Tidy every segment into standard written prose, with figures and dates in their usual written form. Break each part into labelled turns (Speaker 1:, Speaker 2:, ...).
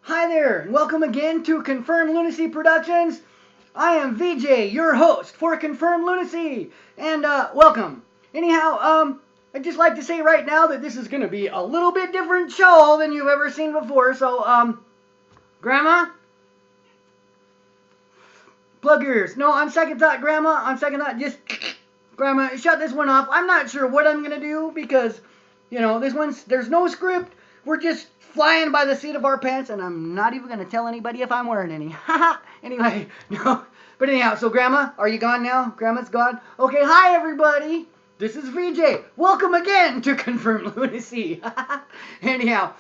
Speaker 1: Hi there, and welcome again to Confirmed Lunacy Productions. I am VJ, your host for Confirmed Lunacy, and welcome. Anyhow, I'd just like to say right now that this is going to be a little bit different show than you've ever seen before. So, Grandma, plug your ears. No, on second thought, Grandma, on second thought, just Grandma, shut this one off. I'm not sure what I'm going to do because, this one's, there's no script. We're just flying by the seat of our pants, and I'm not even going to tell anybody if I'm wearing any. Anyway, no. But anyhow, so Grandma, are you gone now? Grandma's gone? Okay, hi everybody. This is VJ. Welcome again to Confirmed Lunacy. Anyhow,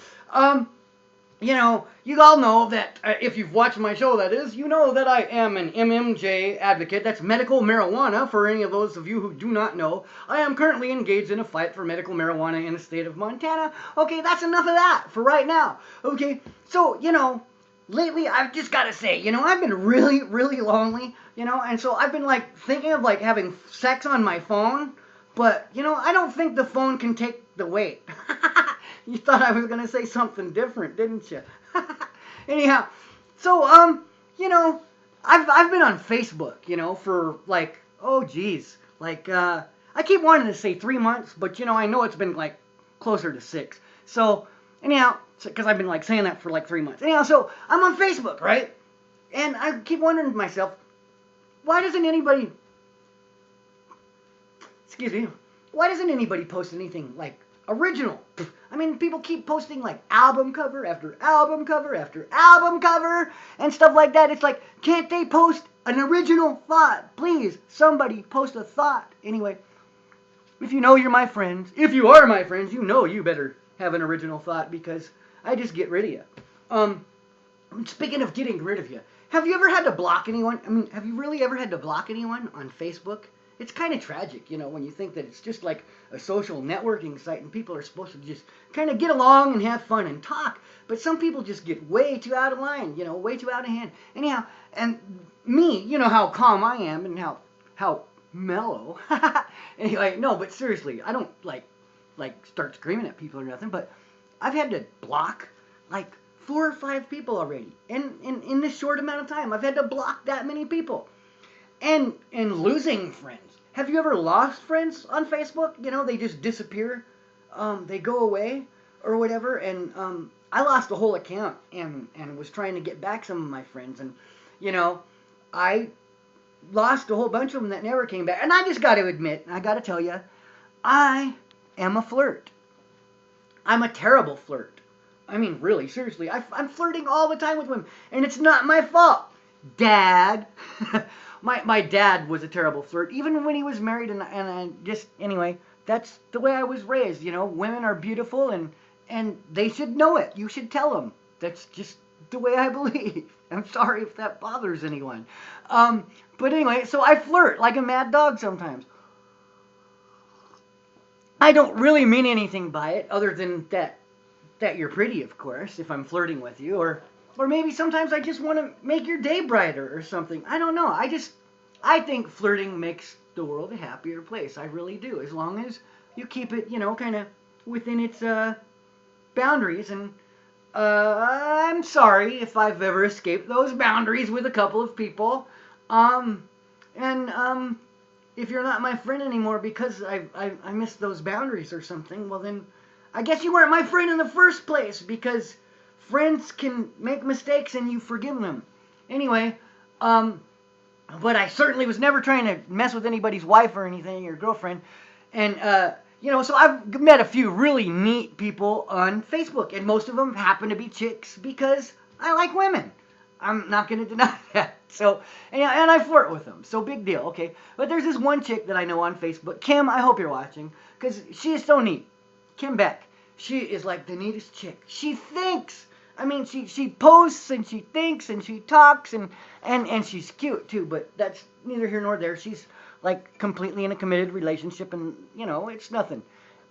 Speaker 1: you all know that if you've watched my show, that is, you know that I am an MMJ advocate. That's medical marijuana. For any of those of you who do not know, I am currently engaged in a fight for medical marijuana in the state of Montana. Okay, that's enough of that for right now. Okay, so, lately I've just got to say, I've been really, really lonely, and so I've been, thinking of, having sex on my phone, but, I don't think the phone can take the weight. You thought I was going to say something different, didn't you? Anyhow, so, I've been on Facebook, for oh geez, I keep wanting to say 3 months, but, I know it's been, closer to 6. So, anyhow, because I've been, saying that for, 3 months. Anyhow, so, I'm on Facebook, right? And I keep wondering to myself, why doesn't anybody, excuse me, why doesn't anybody post anything, original? I mean, people keep posting album cover after album cover after album cover and stuff like that. It's like, can't they post an original thought? Please, somebody post a thought. Anyway, if you know you're my friends, if you are my friends, you know you better have an original thought because I just get rid of you. Speaking of getting rid of you, have you ever had to block anyone? I mean, have you really ever had to block anyone on Facebook? It's kind of tragic, when you think that it's just like a social networking site and people are supposed to just kind of get along and have fun and talk. But some people just get way too out of line, way too out of hand. Anyhow, and me, you know how calm I am and how mellow. Anyway, no, but seriously, I don't start screaming at people or nothing, but I've had to block 4 or 5 people already. And in this short amount of time, I've had to block that many people. And losing friends. Have you ever lost friends on Facebook? They just disappear. They go away or whatever. And I lost a whole account and was trying to get back some of my friends. And, I lost a whole bunch of them that never came back. And I just got to admit, I got to tell you, I am a flirt. I'm a terrible flirt. I mean, really, seriously. I'm flirting all the time with women. And it's not my fault. Dad. My dad was a terrible flirt, even when he was married, and I just, anyway, that's the way I was raised, women are beautiful, and they should know it. You should tell them. That's just the way I believe. I'm sorry if that bothers anyone. But anyway, so I flirt like a mad dog sometimes. I don't really mean anything by it, other than that you're pretty, of course, if I'm flirting with you, or maybe sometimes I just want to make your day brighter or something. I don't know. I think flirting makes the world a happier place. I really do. As long as you keep it, kind of within its boundaries. And I'm sorry if I've ever escaped those boundaries with a couple of people. And if you're not my friend anymore because I missed those boundaries or something, well then I guess you weren't my friend in the first place because friends can make mistakes and you forgive them. Anyway, but I certainly was never trying to mess with anybody's wife or anything or girlfriend. And, so I've met a few really neat people on Facebook, and most of them happen to be chicks because I like women. I'm not going to deny that. So, and I flirt with them. So big deal, okay? But there's this one chick that I know on Facebook. Kim, I hope you're watching, because she is so neat. Kim Beck. She is like the neatest chick. She thinks. I mean, she posts and she thinks and she talks and she's cute too, but that's neither here nor there. She's completely in a committed relationship and, it's nothing,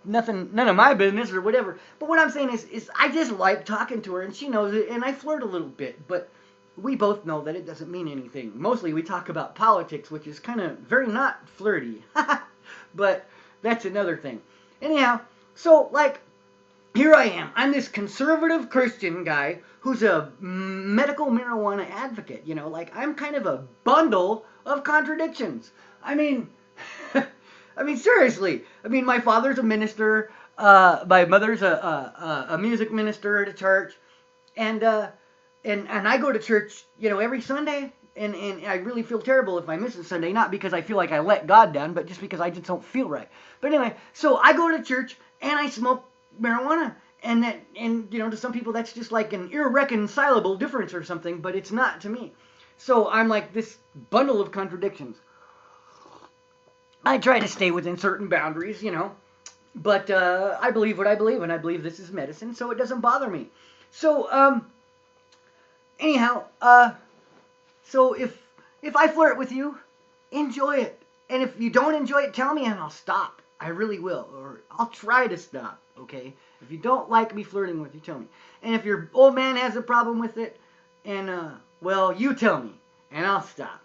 Speaker 1: none of my business or whatever. But what I'm saying is I just like talking to her and she knows it and I flirt a little bit, but we both know that it doesn't mean anything. Mostly we talk about politics, which is kind of very not flirty, but that's another thing. Anyhow, so here I am. I'm this conservative Christian guy who's a medical marijuana advocate. You know, like I'm kind of a bundle of contradictions. I mean, I mean seriously. I mean, my father's a minister. My mother's a music minister at a church, and and I go to church, you know, every Sunday. And I really feel terrible if I miss a Sunday, not because I feel like I let God down, but just because I just don't feel right. But anyway, so I go to church and I smoke marijuana, and you know, to some people that's just like an irreconcilable difference or something, but it's not to me. So I'm like this bundle of contradictions. I try to stay within certain boundaries, you know, but I believe what I believe, and I believe this is medicine, so it doesn't bother me. So anyhow, so if I flirt with you, enjoy it. And if you don't enjoy it, tell me and I'll stop. I really will. Or I'll try to stop, okay? If you don't like me flirting with you, tell me. And if your old man has a problem with it, and, well, you tell me, and I'll stop.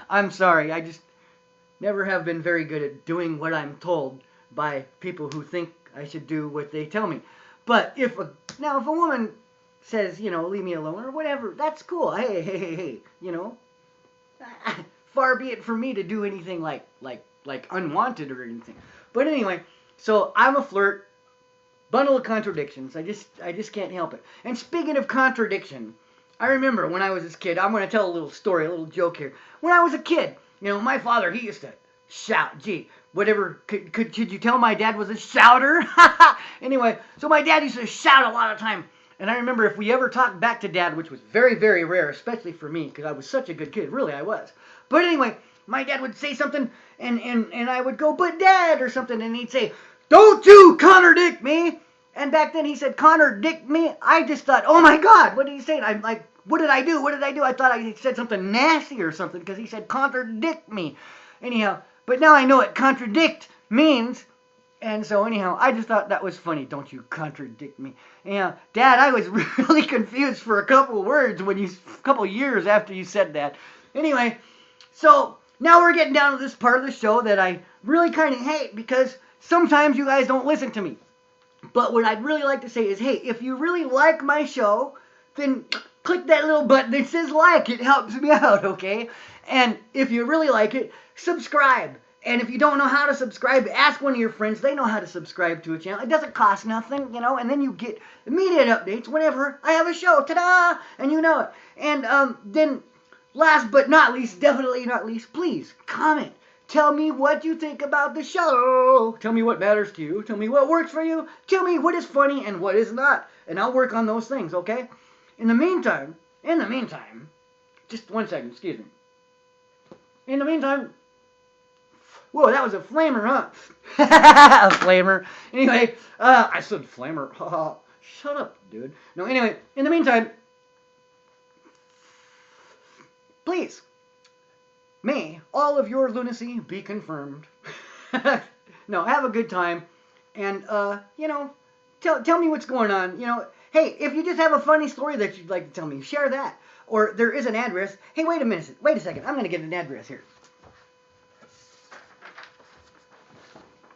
Speaker 1: I'm sorry. I just never have been very good at doing what I'm told by people who think I should do what they tell me. But if a woman says, you know, leave me alone or whatever, that's cool. Hey, you know, far be it from me to do anything like unwanted or anything. But anyway, so I'm a flirt, bundle of contradictions. I just can't help it. And speaking of contradiction, I remember when I was this kid, I'm going to tell a little story, a little joke here. When I was a kid, you know, my father, he used to shout, gee, whatever, could you tell my dad was a shouter? Anyway, so my dad used to shout a lot of time. And I remember if we ever talked back to Dad, which was very, very rare, especially for me, because I was such a good kid. Really, I was. But anyway, my dad would say something, and I would go, but Dad, or something, and he'd say, don't you contradict me. And back then he said, contradict me. I just thought, oh my God, what did he say? I'm like, what did I do? What did I do? I thought I said something nasty or something, because he said, contradict me. Anyhow, but now I know what contradict means. And so anyhow, I just thought that was funny. Don't you contradict me. Anyhow, Dad, I was really confused for a couple years after you said that. Anyway, so now we're getting down to this part of the show that I really kind of hate because sometimes you guys don't listen to me. But what I'd really like to say is, hey, if you really like my show, then click that little button that says like. It helps me out, okay? And if you really like it, subscribe. And if you don't know how to subscribe, ask one of your friends. They know how to subscribe to a channel. It doesn't cost nothing, you know, and then you get immediate updates whenever I have a show. Ta-da! And you know it. And then last but not least, definitely not least, please comment. Tell me what you think about the show. Tell me what matters to you. Tell me what works for you. Tell me what is funny and what is not. And I'll work on those things, okay? In the meantime, just one second, excuse me. In the meantime, whoa, that was a flamer, huh? A flamer. Anyway, I said flamer. Shut up, dude. No, anyway, in the meantime, please, may all of your lunacy be confirmed. No, have a good time. And, you know, tell me what's going on. You know, hey, if you just have a funny story that you'd like to tell me, share that. Or there is an address. Hey, wait a second. I'm going to get an address here.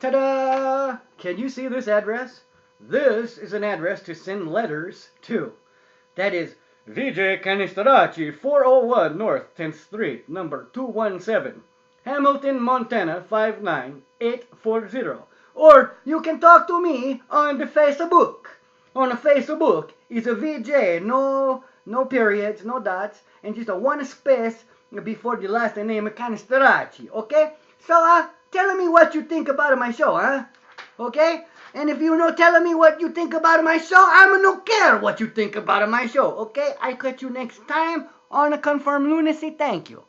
Speaker 1: Ta-da! Can you see this address? This is an address to send letters to. That is VJ Canistarachi, 401 North 10th Street, number 217, Hamilton, Montana 59840. Or you can talk to me on the Facebook. On the Facebook is a VJ, no periods, no dots, and just a one space before the last name Canistarachi, okay? So, tell me what you think about my show, huh? Okay? And if you know telling me what you think about my show, I'm no care what you think about my show, okay? I catch you next time on a Confirmed Lunacy. Thank you.